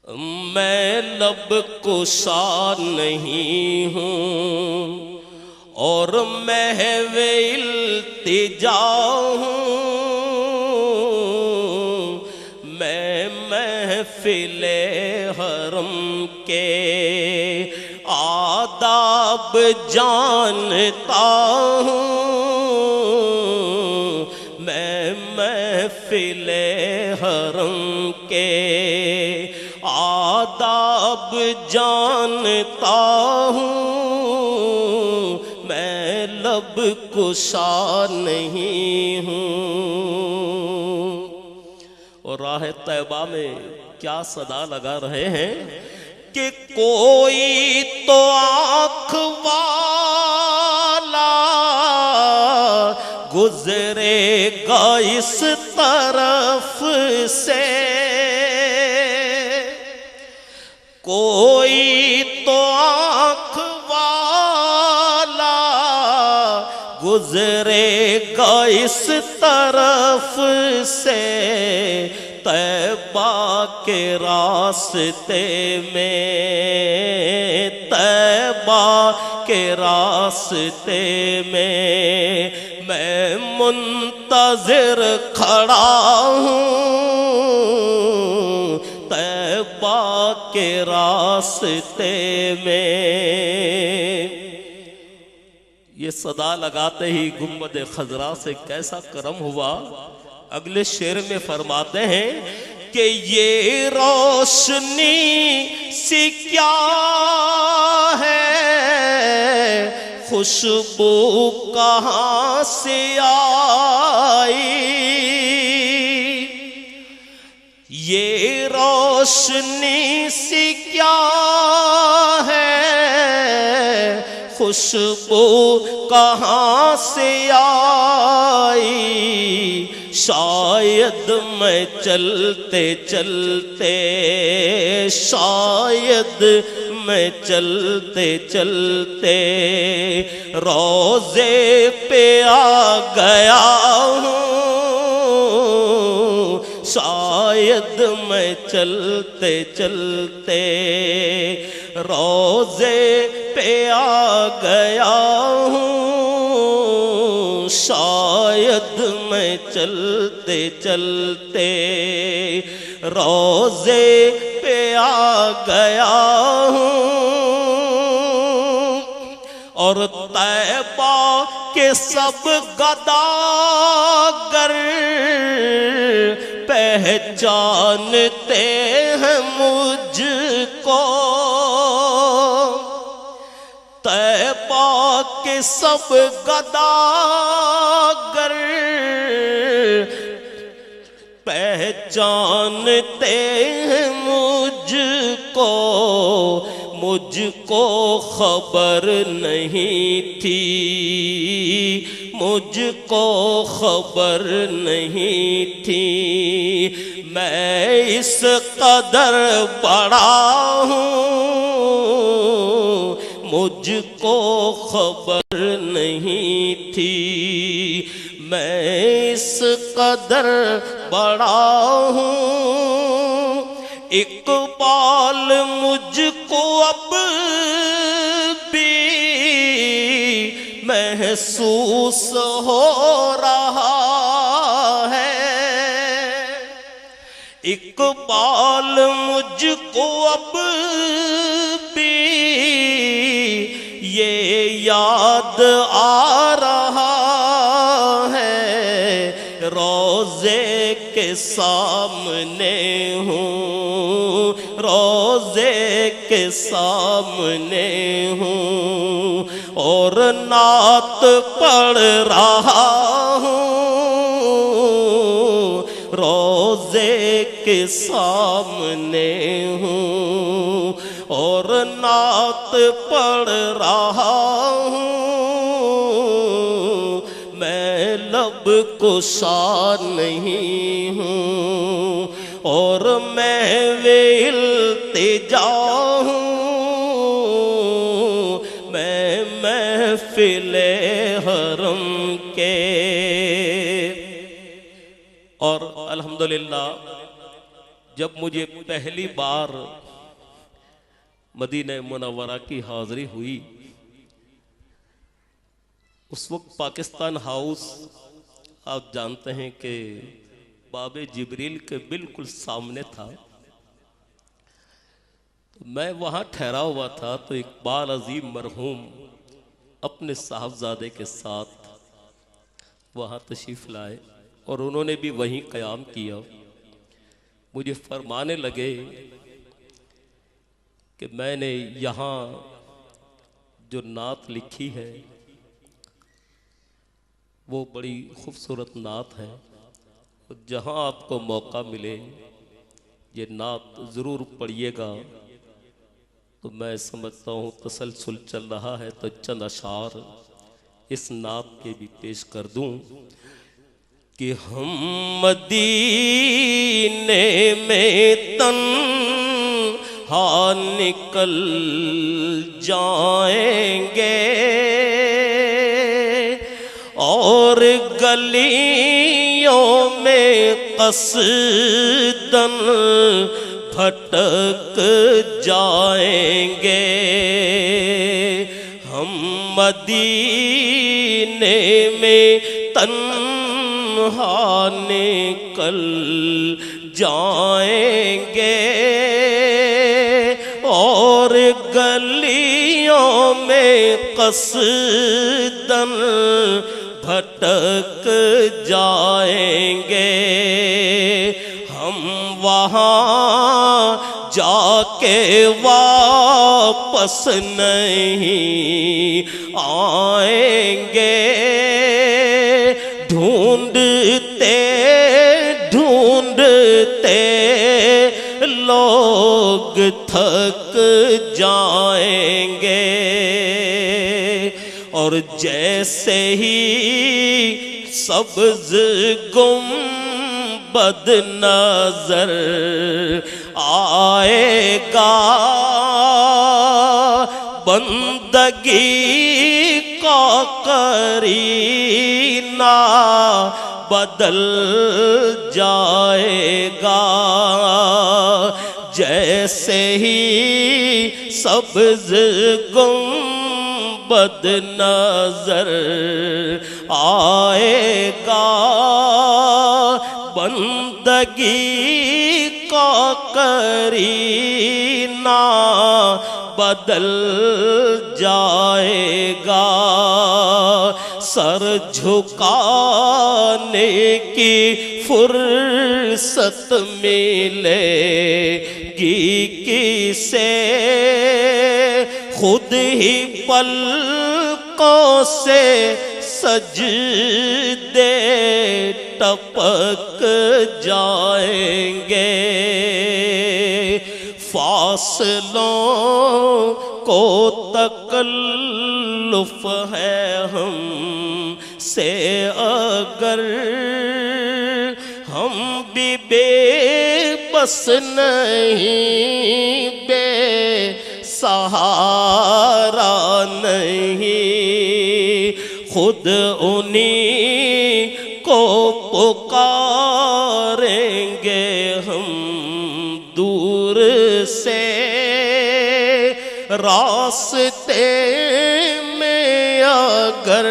میں لب کشا نہیں ہوں اور محو التجا ہوں، میں محفل حرم کے آداب جانتا ہوں، میں محفل حرم کے آداب جانتا ہوں، میں لب کشا نہیں ہوں۔ اور راہ طیبہ میں کیا صدا لگا رہے ہیں کہ کوئی تو آنکھ والا گزرے گا اس طرف سے، کوئی تو آنکھ والا گزرے گا اس طرف سے، طیبہ کے راستے میں، طیبہ کے راستے میں میں منتظر کھڑا ہوں، طیبہ کے راستے میں۔ یہ صدا لگاتے ہی گنبد خضرا سے کیسا کرم ہوا، اگلے شعر میں فرماتے ہیں کہ یہ روشنی سی کیا ہے، خوشبو کہاں سے آئی، یہ روشنی سی کیا ہے، خوشبو کہاں سے آئی، شاید میں چلتے چلتے، شاید میں چلتے چلتے روضے پہ آ گیا ہوں، شاید میں چلتے چلتے روضے پہ آ گیا ہوں، شاید میں چلتے چلتے روضے پہ آ گیا ہوں، اور طیبہ کے سب گداگر پہچانتے ہیں مجھ کو، طیبہ کے سب گداگر پہچانتے ہیں مجھ کو، مجھ کو خبر نہیں تھی، مجھ کو خبر نہیں تھی، میں اس قدر بڑا ہوں، مجھ کو خبر نہیں تھی، میں اس قدر بڑا ہوں، اقبال مجھ کو اب بھی محسوس ہو رہا ہے، اقبال مجھ کو اب بھی یہ یاد آ رہا ہے، روضے کے سامنے ہوں، روضے کے سامنے ہوں، اور نعت پڑھ رہا ہوں، روضے کے سامنے ہوں، اور نعت پڑھ رہا ہوں، میں لب کشا نہیں ہوں اور محو التجا ہوں، میں محفل حرم کے۔ اور الحمدللہ جب مجھے پہلی بار مدینہ منورہ کی حاضری ہوئی، اس وقت پاکستان ہاؤس آپ جانتے ہیں کہ باب جبریل کے بالکل سامنے تھا، تو میں وہاں ٹھہرا ہوا تھا، تو اقبال عظیم مرحوم اپنے صاحبزادے کے ساتھ وہاں تشریف لائے اور انہوں نے بھی وہیں قیام کیا۔ مجھے فرمانے لگے کہ میں نے یہاں جو نعت لکھی ہے وہ بڑی خوبصورت نعت ہے، جہاں آپ کو موقع ملے یہ نعت ضرور پڑھیے گا۔ تو میں سمجھتا ہوں تسلسل چل رہا ہے تو چند اشعار اس نعت کے بھی پیش کر دوں کہ ہم مدینے میں تنہا نکل جائیں گے اور گلیوں میں قصداً بھٹک جائیں گے۔ ہم مدینے میں تنہا نکل جائیں گے اور گلیوں میں قصداً بھٹک جائیں گے۔ ہم وہاں جا کے واپس نہیں آئیں گے، ڈھونڈتے ڈھونڈتے لوگ تھک جائیں گے، اور جیسے ہی سبز گنبد نظر آئے گا، بندگی کا قرینہ بدل جائے گا۔ جیسے ہی سبز گنبد نظر آئے گا، بندگی کا قرینہ بدل جائے گا۔ سر جھکانے کی فرصت ملے گی کسے، خود ہی پلکوں سے سجدے ٹپک جائیں گے۔ فاصلوں کو تکلف ہے ہم سے اگر، ہم بھی بے بس نہیں، بے سہارا نہیں، خود انہی کو پکاریں گے ہم دور سے۔ راستے میں اگر